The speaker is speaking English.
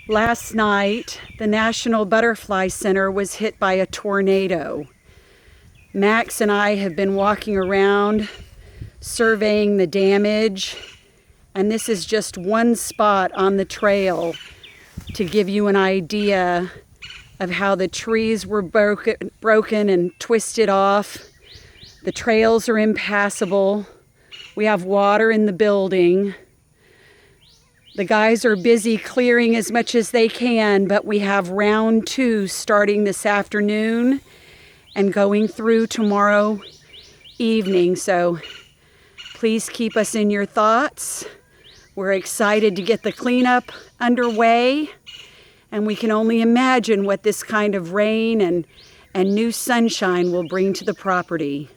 Last night, the National Butterfly Center was hit by a tornado. Max and I have been walking around surveying the damage, and this is just one spot on the trail to give you an idea of how the trees were broken and twisted off. The trails are impassable. We have water in the building. The guys are busy clearing as much as they can, but we have round 2 starting this afternoon and going through tomorrow evening. So please keep us in your thoughts. We're excited to get the cleanup underway, and we can only imagine what this kind of rain and new sunshine will bring to the property.